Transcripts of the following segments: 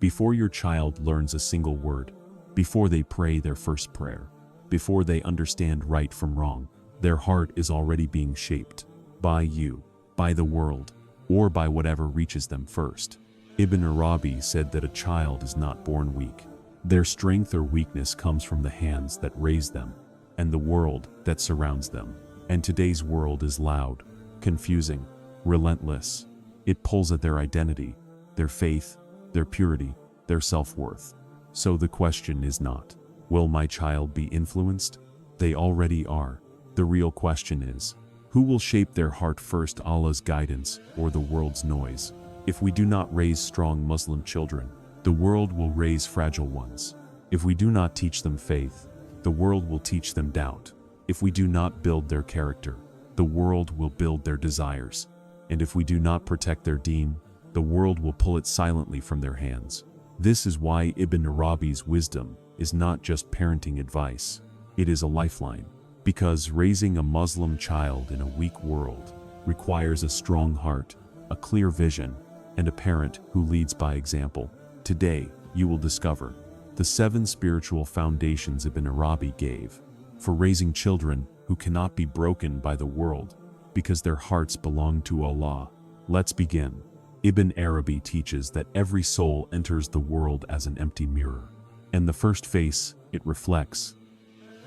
Before your child learns a single word, before they pray their first prayer, before they understand right from wrong, their heart is already being shaped by you, by the world, or by whatever reaches them first. Ibn Arabi said that a child is not born weak. Their strength or weakness comes from the hands that raise them and the world that surrounds them. And today's world is loud, confusing, relentless. It pulls at their identity, their faith, their purity, their self-worth. So the question is not, will my child be influenced? They already are. The real question is, who will shape their heart first, Allah's guidance or the world's noise? If we do not raise strong Muslim children, the world will raise fragile ones. If we do not teach them faith, the world will teach them doubt. If we do not build their character, the world will build their desires. And if we do not protect their deen, the world will pull it silently from their hands. This is why Ibn Arabi's wisdom is not just parenting advice, it is a lifeline. Because raising a Muslim child in a weak world requires a strong heart, a clear vision, and a parent who leads by example. Today, you will discover the 7 spiritual foundations Ibn Arabi gave for raising children who cannot be broken by the world because their hearts belong to Allah. Let's begin. Ibn Arabi teaches that every soul enters the world as an empty mirror, and the first face it reflects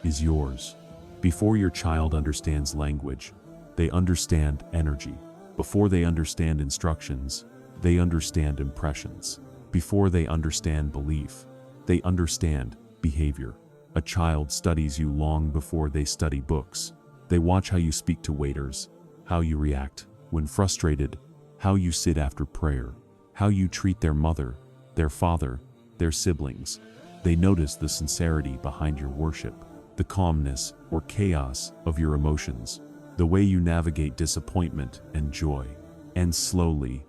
is yours. Before your child understands language, they understand energy. Before they understand instructions, they understand impressions. Before they understand belief, they understand behavior. A child studies you long before they study books. They watch how you speak to waiters, how you react when frustrated, how you sit after prayer, how you treat their mother, their father, their siblings. They notice the sincerity behind your worship, the calmness or chaos of your emotions, the way you navigate disappointment and joy. And slowly,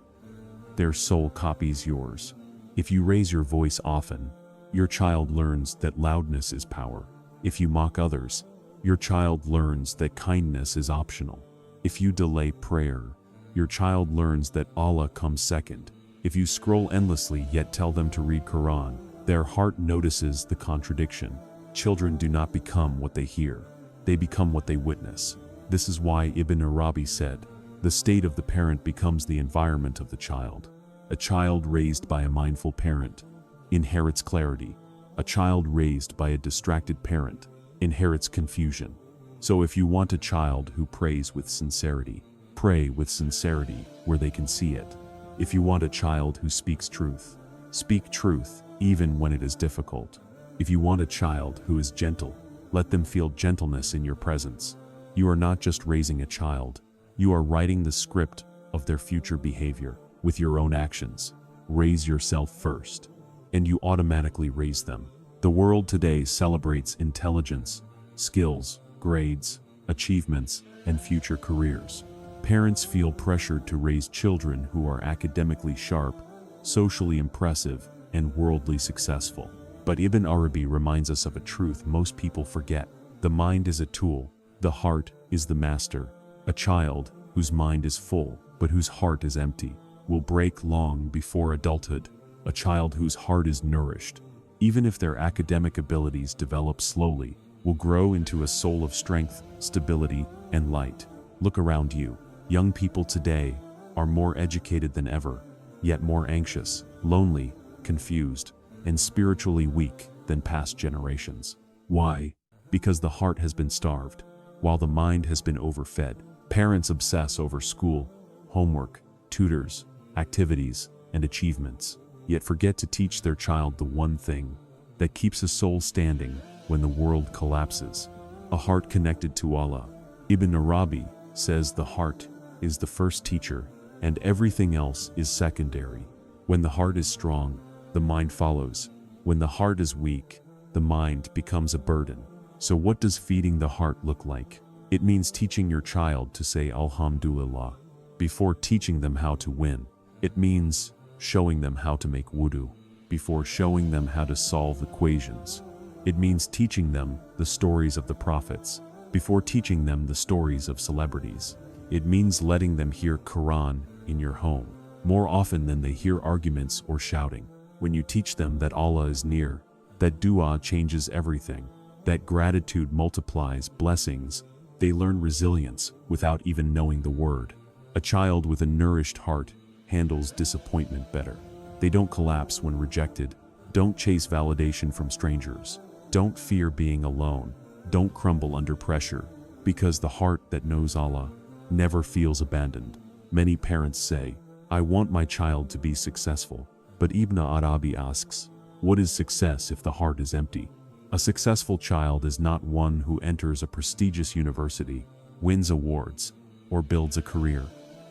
their soul copies yours. If you raise your voice often, your child learns that loudness is power. If you mock others, your child learns that kindness is optional. If you delay prayer, your child learns that Allah comes second. If you scroll endlessly yet tell them to read Quran, their heart notices the contradiction. Children do not become what they hear, they become what they witness. This is why Ibn Arabi said, the state of the parent becomes the environment of the child. A child raised by a mindful parent inherits clarity. A child raised by a distracted parent inherits confusion. So if you want a child who prays with sincerity, pray with sincerity where they can see it. If you want a child who speaks truth, speak truth even when it is difficult. If you want a child who is gentle, let them feel gentleness in your presence. You are not just raising a child, you are writing the script of their future behavior with your own actions. Raise yourself first, and you automatically raise them. The world today celebrates intelligence, skills, grades, achievements, and future careers. Parents feel pressured to raise children who are academically sharp, socially impressive, and worldly successful. But Ibn Arabi reminds us of a truth most people forget. The mind is a tool, the heart is the master. A child whose mind is full, but whose heart is empty, will break long before adulthood. A child whose heart is nourished, even if their academic abilities develop slowly, will grow into a soul of strength, stability, and light. Look around you. Young people today are more educated than ever, yet more anxious, lonely, confused, and spiritually weak than past generations. Why? Because the heart has been starved, while the mind has been overfed. Parents obsess over school, homework, tutors, activities, and achievements, yet forget to teach their child the one thing that keeps a soul standing when the world collapses: a heart connected to Allah. Ibn Arabi says the heart is the first teacher, and everything else is secondary. When the heart is strong, the mind follows. When the heart is weak, the mind becomes a burden. So what does feeding the heart look like? It means teaching your child to say Alhamdulillah before teaching them how to win. It means showing them how to make wudu before showing them how to solve equations. It means teaching them the stories of the prophets before teaching them the stories of celebrities. It means letting them hear Quran in your home more often than they hear arguments or shouting. When you teach them that Allah is near, that dua changes everything, that gratitude multiplies blessings, they learn resilience without even knowing the word. A child with a nourished heart handles disappointment better. They don't collapse when rejected, don't chase validation from strangers, don't fear being alone, don't crumble under pressure, because the heart that knows Allah never feels abandoned. Many parents say, "I want my child to be successful," but Ibn Arabi asks, what is success if the heart is empty? A successful child is not one who enters a prestigious university, wins awards, or builds a career.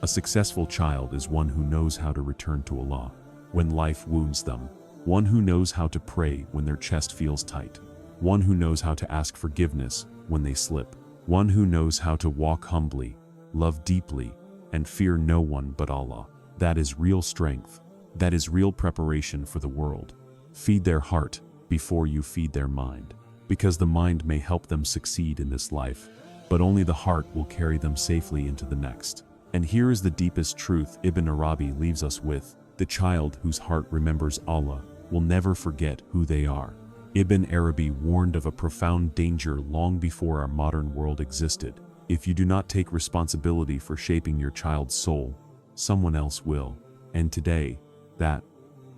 A successful child is one who knows how to return to Allah when life wounds them, one who knows how to pray when their chest feels tight, one who knows how to ask forgiveness when they slip, one who knows how to walk humbly, love deeply, and fear no one but Allah. That is real strength. That is real preparation for the world. Feed their heart before you feed their mind, because the mind may help them succeed in this life, but only the heart will carry them safely into the next. And here is the deepest truth Ibn Arabi leaves us with: the child whose heart remembers Allah will never forget who they are. Ibn Arabi warned of a profound danger long before our modern world existed. If you do not take responsibility for shaping your child's soul, someone else will. And today, that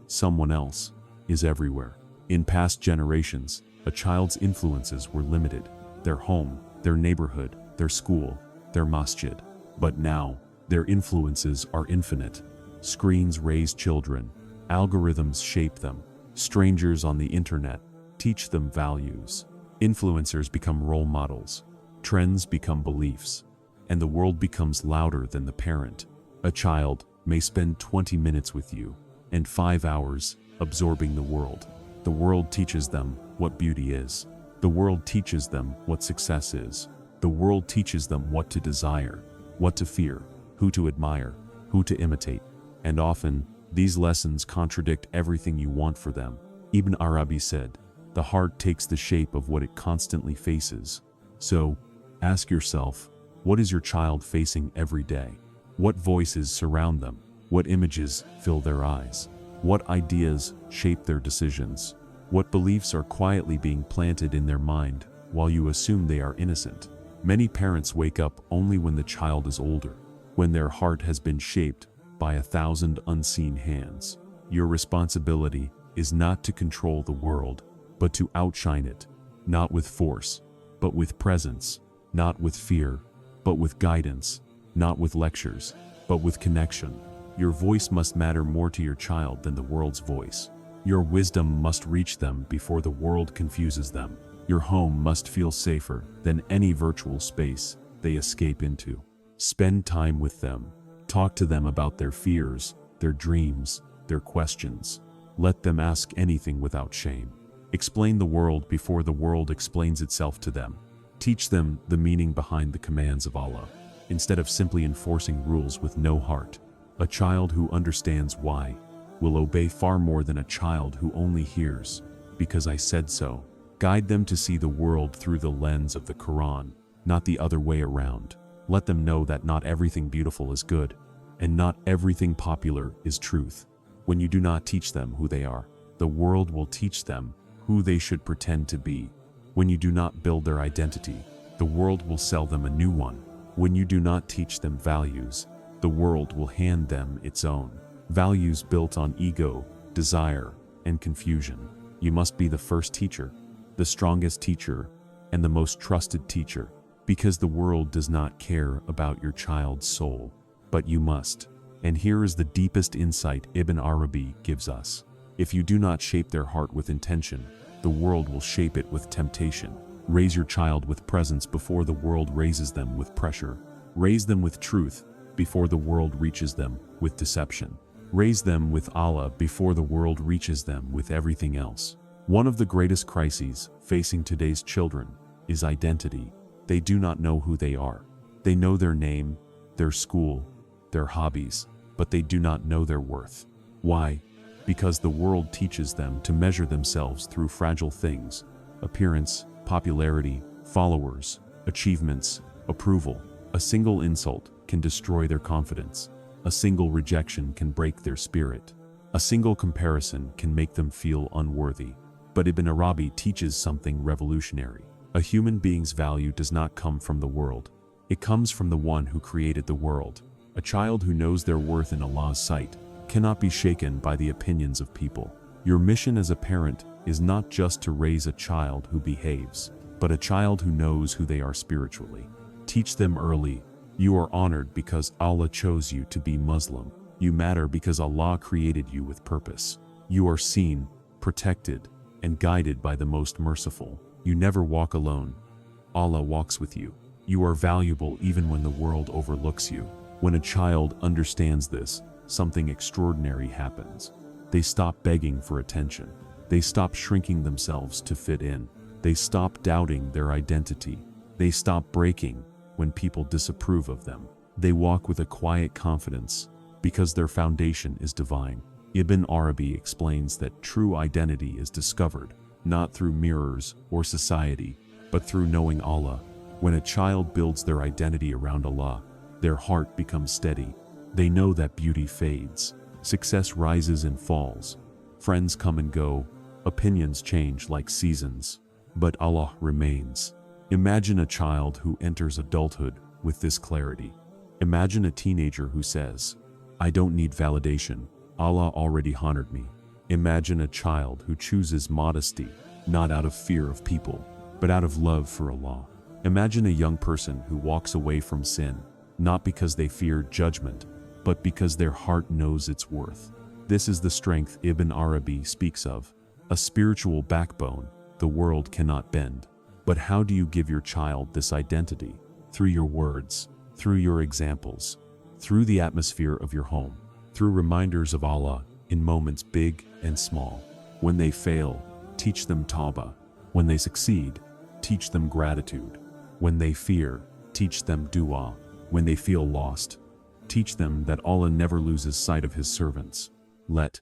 someone else is everywhere. In past generations, a child's influences were limited: their home, their neighborhood, their school, their masjid. But now, their influences are infinite. Screens raise children, algorithms shape them, strangers on the internet teach them values. Influencers become role models, trends become beliefs, and the world becomes louder than the parent. A child may spend 20 minutes with you, and 5 hours absorbing the world. The world teaches them what beauty is. The world teaches them what success is. The world teaches them what to desire, what to fear, who to admire, who to imitate. And often, these lessons contradict everything you want for them. Ibn Arabi said, "The heart takes the shape of what it constantly faces." So, ask yourself, what is your child facing every day? What voices surround them? What images fill their eyes? What ideas shape their decisions? What beliefs are quietly being planted in their mind while you assume they are innocent? Many parents wake up only when the child is older, when their heart has been shaped by 1,000 unseen hands. Your responsibility is not to control the world, but to outshine it, not with force, but with presence, not with fear, but with guidance, not with lectures, but with connection. Your voice must matter more to your child than the world's voice. Your wisdom must reach them before the world confuses them. Your home must feel safer than any virtual space they escape into. Spend time with them. Talk to them about their fears, their dreams, their questions. Let them ask anything without shame. Explain the world before the world explains itself to them. Teach them the meaning behind the commands of Allah, instead of simply enforcing rules with no heart. A child who understands why will obey far more than a child who only hears, "Because I said so." Guide them to see the world through the lens of the Quran, not the other way around. Let them know that not everything beautiful is good, and not everything popular is truth. When you do not teach them who they are, the world will teach them who they should pretend to be. When you do not build their identity, the world will sell them a new one. When you do not teach them values, the world will hand them its own. Values built on ego, desire, and confusion. You must be the first teacher, the strongest teacher, and the most trusted teacher, because the world does not care about your child's soul, but you must. And here is the deepest insight Ibn Arabi gives us. If you do not shape their heart with intention, the world will shape it with temptation. Raise your child with presence before the world raises them with pressure. Raise them with truth before the world reaches them with deception. Raise them with Allah before the world reaches them with everything else. One of the greatest crises facing today's children is identity. They do not know who they are. They know their name, their school, their hobbies, but they do not know their worth. Why? Because the world teaches them to measure themselves through fragile things: appearance, popularity, followers, achievements, approval. A single insult can destroy their confidence. A single rejection can break their spirit. A single comparison can make them feel unworthy. But Ibn Arabi teaches something revolutionary. A human being's value does not come from the world. It comes from the one who created the world. A child who knows their worth in Allah's sight cannot be shaken by the opinions of people. Your mission as a parent is not just to raise a child who behaves, but a child who knows who they are spiritually. Teach them early. You are honored because Allah chose you to be Muslim. You matter because Allah created you with purpose. You are seen, protected, and guided by the most merciful. You never walk alone. Allah walks with you. You are valuable even when the world overlooks you. When a child understands this, something extraordinary happens. They stop begging for attention. They stop shrinking themselves to fit in. They stop doubting their identity. They stop breaking when people disapprove of them. They walk with a quiet confidence because their foundation is divine. Ibn Arabi explains that true identity is discovered not through mirrors or society, but through knowing Allah. When a child builds their identity around Allah, their heart becomes steady. They know that beauty fades, success rises and falls, friends come and go, opinions change like seasons, but Allah remains. Imagine a child who enters adulthood with this clarity. Imagine a teenager who says, "I don't need validation. Allah already honored me." Imagine a child who chooses modesty, not out of fear of people, but out of love for Allah. Imagine a young person who walks away from sin, not because they fear judgment, but because their heart knows its worth. This is the strength Ibn Arabi speaks of, a spiritual backbone the world cannot bend. But how do you give your child this identity? Through your words, through your examples, through the atmosphere of your home, through reminders of Allah in moments big and small. When they fail, teach them tawbah. When they succeed, teach them gratitude. When they fear, teach them dua. When they feel lost, teach them that Allah never loses sight of His servants. Let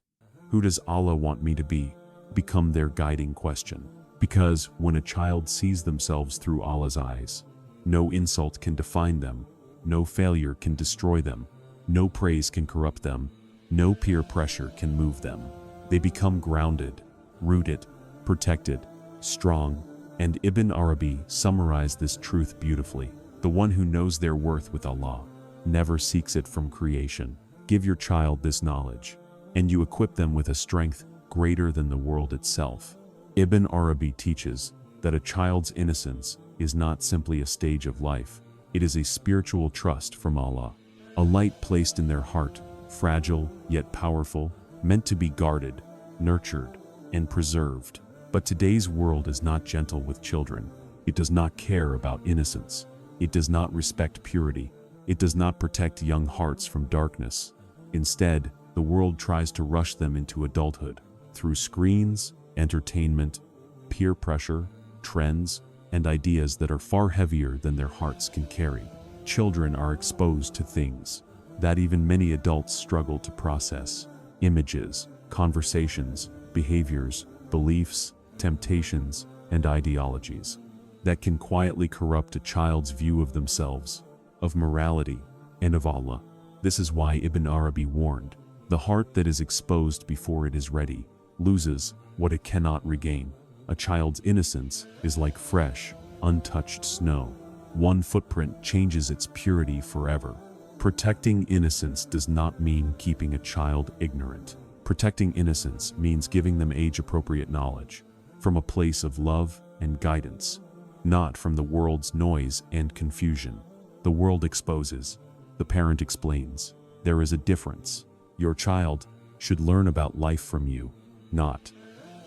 "Who does Allah want me to be?" become their guiding question. Because when a child sees themselves through Allah's eyes, no insult can define them, no failure can destroy them, no praise can corrupt them, no peer pressure can move them. They become grounded, rooted, protected, strong, and Ibn Arabi summarized this truth beautifully. The one who knows their worth with Allah never seeks it from creation. Give your child this knowledge, and you equip them with a strength greater than the world itself. Ibn Arabi teaches that a child's innocence is not simply a stage of life, it is a spiritual trust from Allah, a light placed in their heart, fragile yet powerful, meant to be guarded, nurtured, and preserved. But today's world is not gentle with children. It does not care about innocence. It does not respect purity. It does not protect young hearts from darkness. Instead, the world tries to rush them into adulthood through screens, entertainment, peer pressure, trends, and ideas that are far heavier than their hearts can carry. Children are exposed to things that even many adults struggle to process. Images, conversations, behaviors, beliefs, temptations, and ideologies that can quietly corrupt a child's view of themselves, of morality, and of Allah. This is why Ibn Arabi warned, the heart that is exposed before it is ready loses what it cannot regain. A child's innocence is like fresh, untouched snow. One footprint changes its purity forever. Protecting innocence does not mean keeping a child ignorant. Protecting innocence means giving them age-appropriate knowledge, from a place of love and guidance, not from the world's noise and confusion. The world exposes, the parent explains. There is a difference. Your child should learn about life from you, not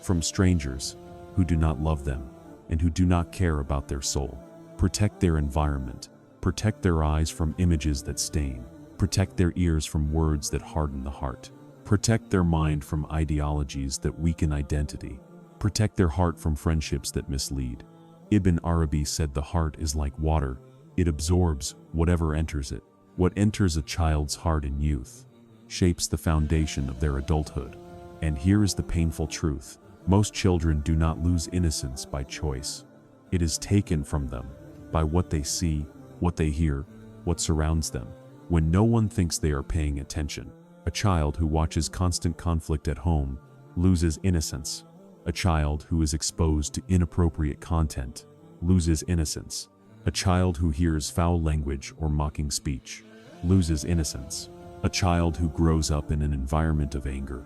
from strangers who do not love them and who do not care about their soul. Protect their environment. Protect their eyes from images that stain. Protect their ears from words that harden the heart. Protect their mind from ideologies that weaken identity. Protect their heart from friendships that mislead. Ibn Arabi said the heart is like water. It absorbs whatever enters it. What enters a child's heart in youth shapes the foundation of their adulthood. And here is the painful truth. Most children do not lose innocence by choice. It is taken from them by what they see, what they hear, what surrounds them. When no one thinks they are paying attention, A child who watches constant conflict at home loses innocence. A child who is exposed to inappropriate content loses innocence. A child who hears foul language or mocking speech loses innocence. A child who grows up in an environment of anger,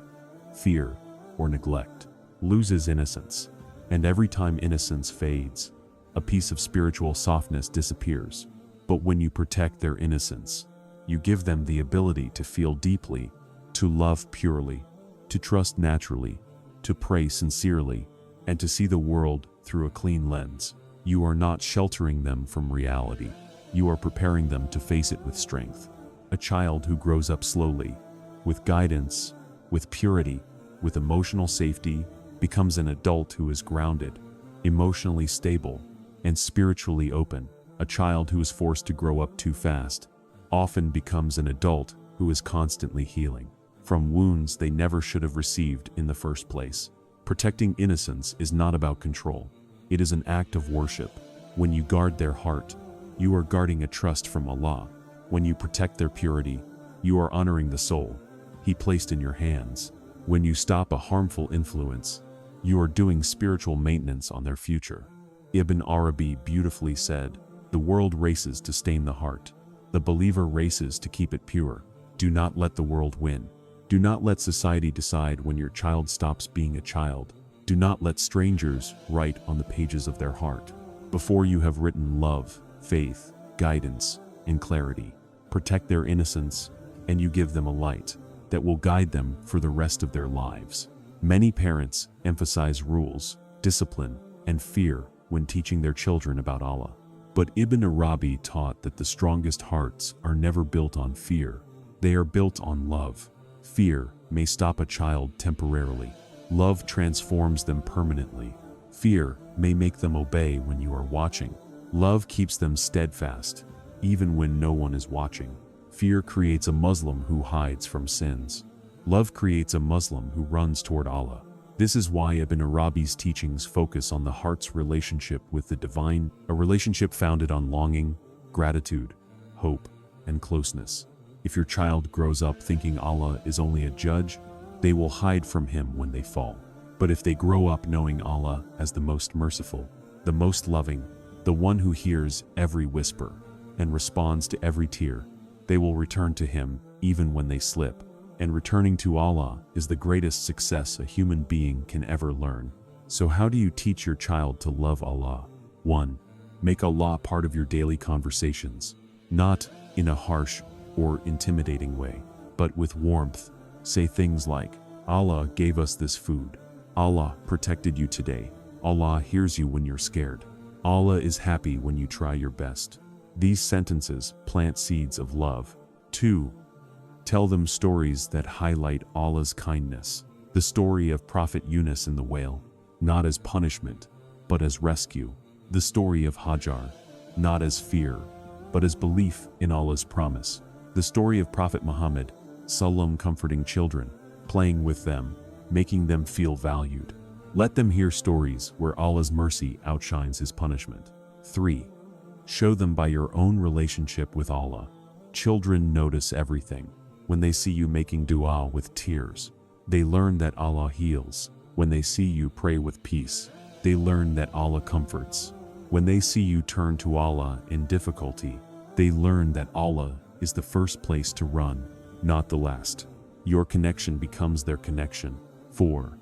fear, or neglect loses innocence. And every time innocence fades, a piece of spiritual softness disappears. But when you protect their innocence, you give them the ability to feel deeply, to love purely, to trust naturally, to pray sincerely, and to see the world through a clean lens. You are not sheltering them from reality. You are preparing them to face it with strength. A child who grows up slowly, with guidance, with purity, with emotional safety, becomes an adult who is grounded, emotionally stable, and spiritually open. A child who is forced to grow up too fast often becomes an adult who is constantly healing from wounds they never should have received in the first place. Protecting innocence is not about control. It is an act of worship. When you guard their heart, you are guarding a trust from Allah. When you protect their purity, you are honoring the soul He placed in your hands. When you stop a harmful influence, you are doing spiritual maintenance on their future. Ibn Arabi beautifully said, "The world races to stain the heart. The believer races to keep it pure." Do not let the world win. Do not let society decide when your child stops being a child. Do not let strangers write on the pages of their heart before you have written love, faith, guidance, and clarity. Protect their innocence, and you give them a light that will guide them for the rest of their lives. Many parents emphasize rules, discipline, and fear when teaching their children about Allah. But Ibn Arabi taught that the strongest hearts are never built on fear. They are built on love. Fear may stop a child temporarily. Love transforms them permanently. Fear may make them obey when you are watching. Love keeps them steadfast, even when no one is watching. Fear creates a Muslim who hides from sins. Love creates a Muslim who runs toward Allah. This is why Ibn Arabi's teachings focus on the heart's relationship with the divine, a relationship founded on longing, gratitude, hope, and closeness. If your child grows up thinking Allah is only a judge, they will hide from Him when they fall. But if they grow up knowing Allah as the most merciful, the most loving, the one who hears every whisper and responds to every tear, they will return to Him even when they slip. And returning to Allah is the greatest success a human being can ever learn. So how do you teach your child to love Allah? 1. Make Allah part of your daily conversations, not in a harsh or intimidating way, but with warmth. Say things like, "Allah gave us this food. Allah protected you today. Allah hears you when you're scared. Allah is happy when you try your best." These sentences plant seeds of love. 2. Tell them stories that highlight Allah's kindness. The story of Prophet Yunus and the whale, not as punishment, but as rescue. The story of Hajar, not as fear, but as belief in Allah's promise. The story of Prophet Muhammad, Sallam, comforting children, playing with them, making them feel valued. Let them hear stories where Allah's mercy outshines His punishment. 3. Show them by your own relationship with Allah. Children notice everything. When they see you making dua with tears, they learn that Allah heals. When they see you pray with peace, they learn that Allah comforts. When they see you turn to Allah in difficulty, they learn that Allah is the first place to run, not the last. Your connection becomes their connection. 4.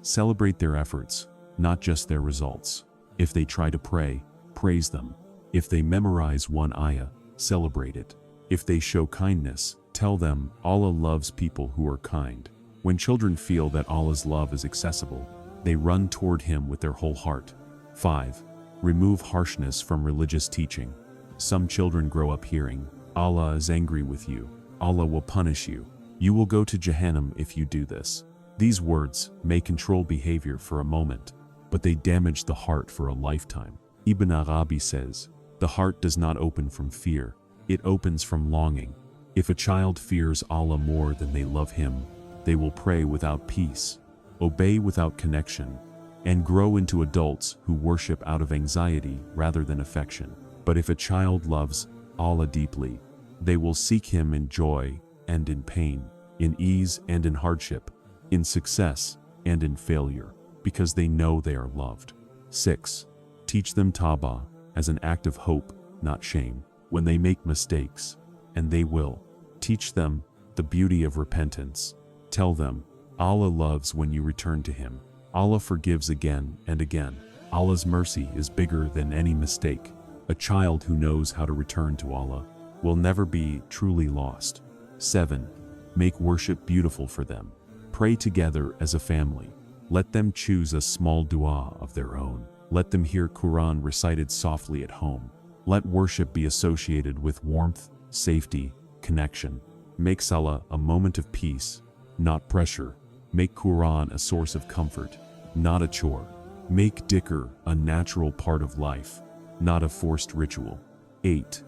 Celebrate their efforts, not just their results. If they try to pray, praise them. If they memorize one ayah, celebrate it. If they show kindness, tell them Allah loves people who are kind. When children feel that Allah's love is accessible, they run toward Him with their whole heart. 5. Remove harshness from religious teaching. Some children grow up hearing, "Allah is angry with you. Allah will punish you. You will go to Jahannam if you do this." These words may control behavior for a moment, but they damage the heart for a lifetime. Ibn Arabi says, "The heart does not open from fear. It opens from longing." If a child fears Allah more than they love Him, they will pray without peace, obey without connection, and grow into adults who worship out of anxiety rather than affection. But if a child loves Allah deeply, they will seek Him in joy and in pain, in ease and in hardship, in success and in failure, because they know they are loved. 6. Teach them tawbah as an act of hope, not shame, when they make mistakes, and they will. Teach them the beauty of repentance. Tell them, Allah loves when you return to Him. Allah forgives again and again. Allah's mercy is bigger than any mistake. A child who knows how to return to Allah will never be truly lost. 7. Make worship beautiful for them. Pray together as a family. Let them choose a small dua of their own. Let them hear Quran recited softly at home. Let worship be associated with warmth, safety, connection. Make Salah a moment of peace, not pressure. Make Quran a source of comfort, not a chore. Make dhikr a natural part of life, not a forced ritual. 8.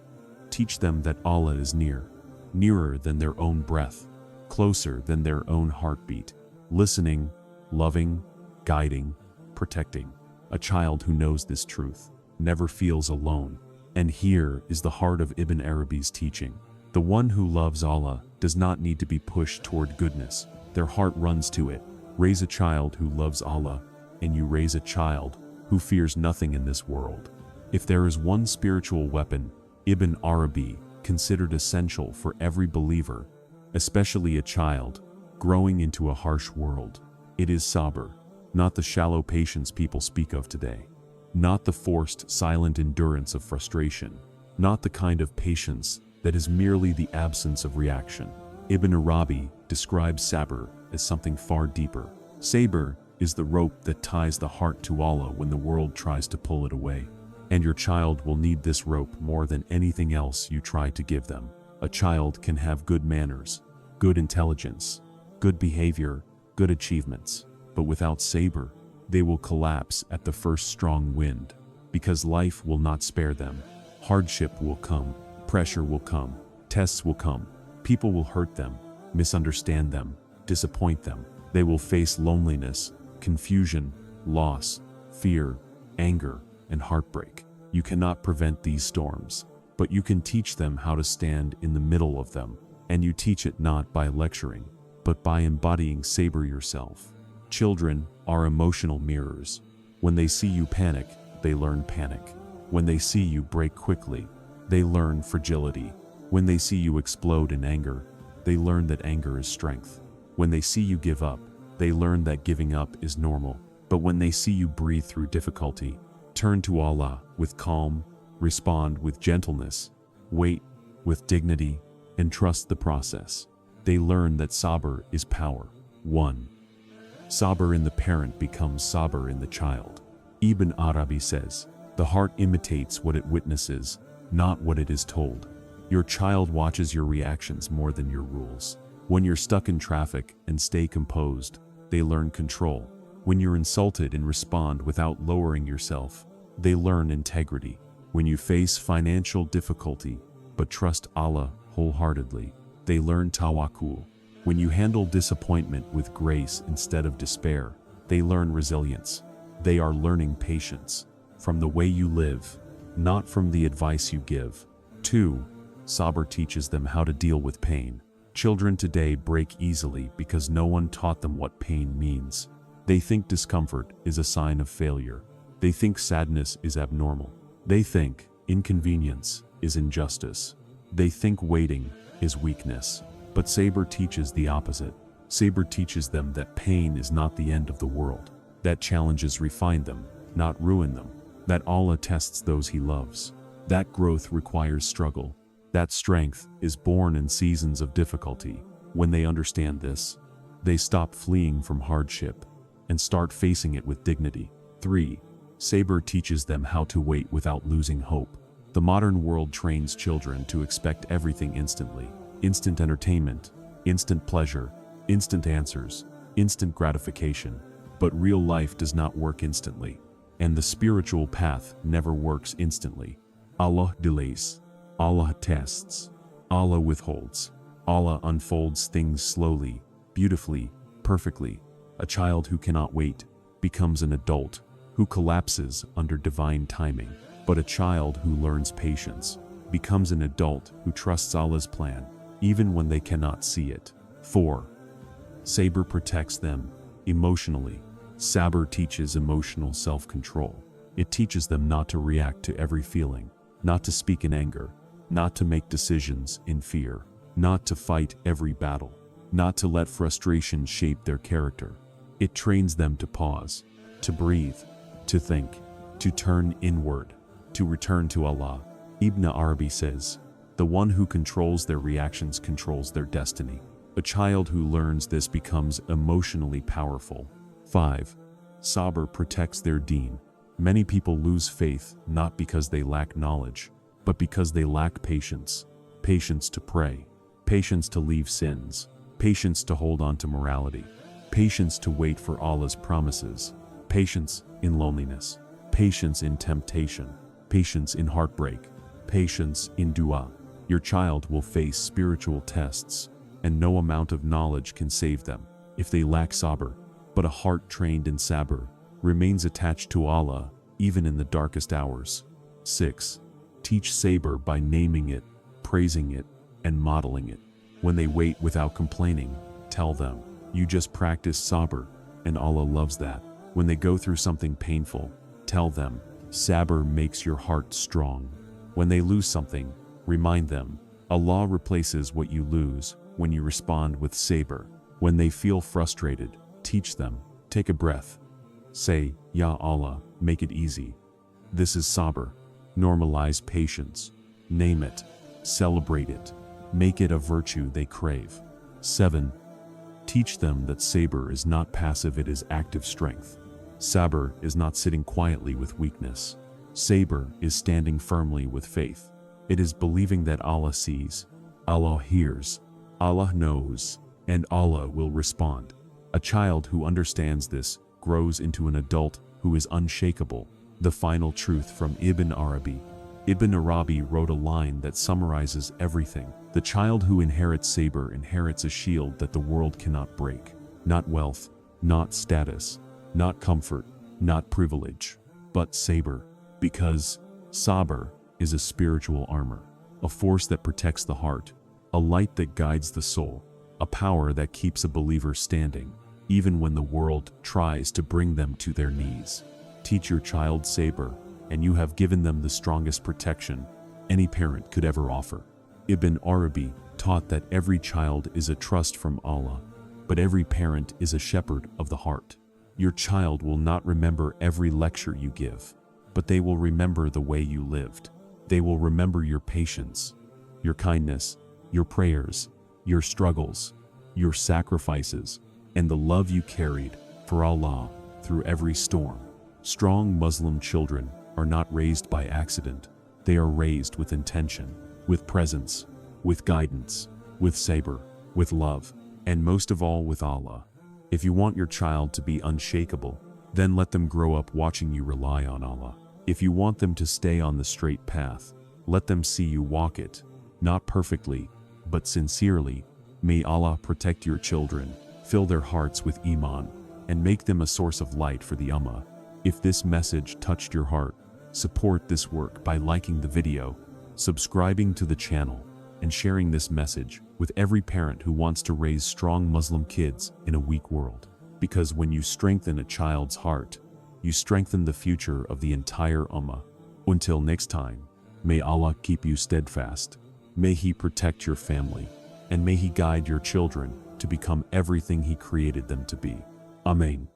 Teach them that Allah is near, nearer than their own breath, closer than their own heartbeat, listening, loving, guiding, protecting. A child who knows this truth never feels alone. And here is the heart of Ibn Arabi's teaching. The one who loves Allah does not need to be pushed toward goodness. Their heart runs to it. Raise a child who loves Allah, and you raise a child who fears nothing in this world. If there is one spiritual weapon Ibn Arabi considered essential for every believer, especially a child growing into a harsh world, it is sabr, not the shallow patience people speak of today, not the forced, silent endurance of frustration, not the kind of patience that is merely the absence of reaction. Ibn Arabi describes sabr as something far deeper. Sabr is the rope that ties the heart to Allah when the world tries to pull it away. And your child will need this rope more than anything else you try to give them. A child can have good manners, good intelligence, good behavior, good achievements, but without sabr, they will collapse at the first strong wind, because life will not spare them. Hardship will come, pressure will come, tests will come, people will hurt them, misunderstand them, disappoint them. They will face loneliness, confusion, loss, fear, anger, and heartbreak. You cannot prevent these storms, but you can teach them how to stand in the middle of them. And you teach it not by lecturing, but by embodying sabr yourself. Children are emotional mirrors. When they see you panic, they learn panic. When they see you break quickly, they learn fragility. When they see you explode in anger, they learn that anger is strength. When they see you give up, they learn that giving up is normal. But when they see you breathe through difficulty, turn to Allah with calm, respond with gentleness, wait with dignity, and trust the process, they learn that sabr is power. 1. Sabr in the parent becomes sabr in the child. Ibn Arabi says, the heart imitates what it witnesses, not what it is told. Your child watches your reactions more than your rules. When you're stuck in traffic and stay composed, they learn control. When you're insulted and respond without lowering yourself, they learn integrity. When you face financial difficulty, but trust Allah wholeheartedly, they learn tawakkul. When you handle disappointment with grace instead of despair, they learn resilience. They are learning patience from the way you live, not from the advice you give. 2. Sabr teaches them how to deal with pain. Children today break easily because no one taught them what pain means. They think discomfort is a sign of failure. They think sadness is abnormal. They think inconvenience is injustice. They think waiting is weakness. But sabr teaches the opposite. Sabr teaches them that pain is not the end of the world, that challenges refine them, not ruin them, that Allah tests those He loves. That growth requires struggle. That strength is born in seasons of difficulty. When they understand this, they stop fleeing from hardship and start facing it with dignity. 3. Sabr teaches them how to wait without losing hope. The modern world trains children to expect everything instantly. Instant entertainment, instant pleasure, instant answers, instant gratification. But real life does not work instantly, and the spiritual path never works instantly. Allah delays, Allah tests, Allah withholds, Allah unfolds things slowly, beautifully, perfectly. A child who cannot wait becomes an adult who collapses under divine timing. But a child who learns patience becomes an adult who trusts Allah's plan, even when they cannot see it. 4. Sabr protects them emotionally. Sabr teaches emotional self-control. It teaches them not to react to every feeling, not to speak in anger, not to make decisions in fear, not to fight every battle, not to let frustration shape their character. It trains them to pause, to breathe, to think, to turn inward, to return to Allah. Ibn Arabi says, "The one who controls their reactions controls their destiny." A child who learns this becomes emotionally powerful. 5. Sabr protects their deen. Many people lose faith not because they lack knowledge, but because they lack patience. Patience to pray, patience to leave sins, patience to hold on to morality, patience to wait for Allah's promises, patience in loneliness, patience in temptation, patience in heartbreak, patience in dua. Your child will face spiritual tests, and no amount of knowledge can save them if they lack sabr. But a heart trained in sabr remains attached to Allah even in the darkest hours. 6. Teach sabr by naming it, praising it, and modeling it. When they wait without complaining, tell them, "You just practice sabr, and Allah loves that." When they go through something painful, tell them, "Sabr makes your heart strong." When they lose something, remind them, Allah replaces what you lose when you respond with sabr. When they feel frustrated, teach them, "Take a breath. Say, Ya Allah, make it easy." This is sabr. Normalize patience. Name it. Celebrate it. Make it a virtue they crave. 7. Teach them that sabr is not passive, it is active strength. Sabr is not sitting quietly with weakness. Sabr is standing firmly with faith. It is believing that Allah sees, Allah hears, Allah knows, and Allah will respond. A child who understands this grows into an adult who is unshakable. The final truth from Ibn Arabi. Ibn Arabi wrote a line that summarizes everything. The child who inherits sabr inherits a shield that the world cannot break. Not wealth, not status, not comfort, not privilege, but sabr. Because sabr is a spiritual armor, a force that protects the heart, a light that guides the soul, a power that keeps a believer standing, even when the world tries to bring them to their knees. Teach your child sabr, and you have given them the strongest protection any parent could ever offer. Ibn Arabi taught that every child is a trust from Allah, but every parent is a shepherd of the heart. Your child will not remember every lecture you give, but they will remember the way you lived. They will remember your patience, your kindness, your prayers, your struggles, your sacrifices, and the love you carried for Allah through every storm. Strong Muslim children are not raised by accident. They are raised with intention, with presence, with guidance, with sabr, with love, and most of all with Allah. If you want your child to be unshakable, then let them grow up watching you rely on Allah. If you want them to stay on the straight path, let them see you walk it, not perfectly, but sincerely. May Allah protect your children, fill their hearts with iman, and make them a source of light for the ummah. If this message touched your heart, support this work by liking the video, subscribing to the channel, and sharing this message with every parent who wants to raise strong Muslim kids in a weak world. Because when you strengthen a child's heart, you strengthen the future of the entire ummah. Until next time, may Allah keep you steadfast. May He protect your family, and may He guide your children to become everything He created them to be. Amen.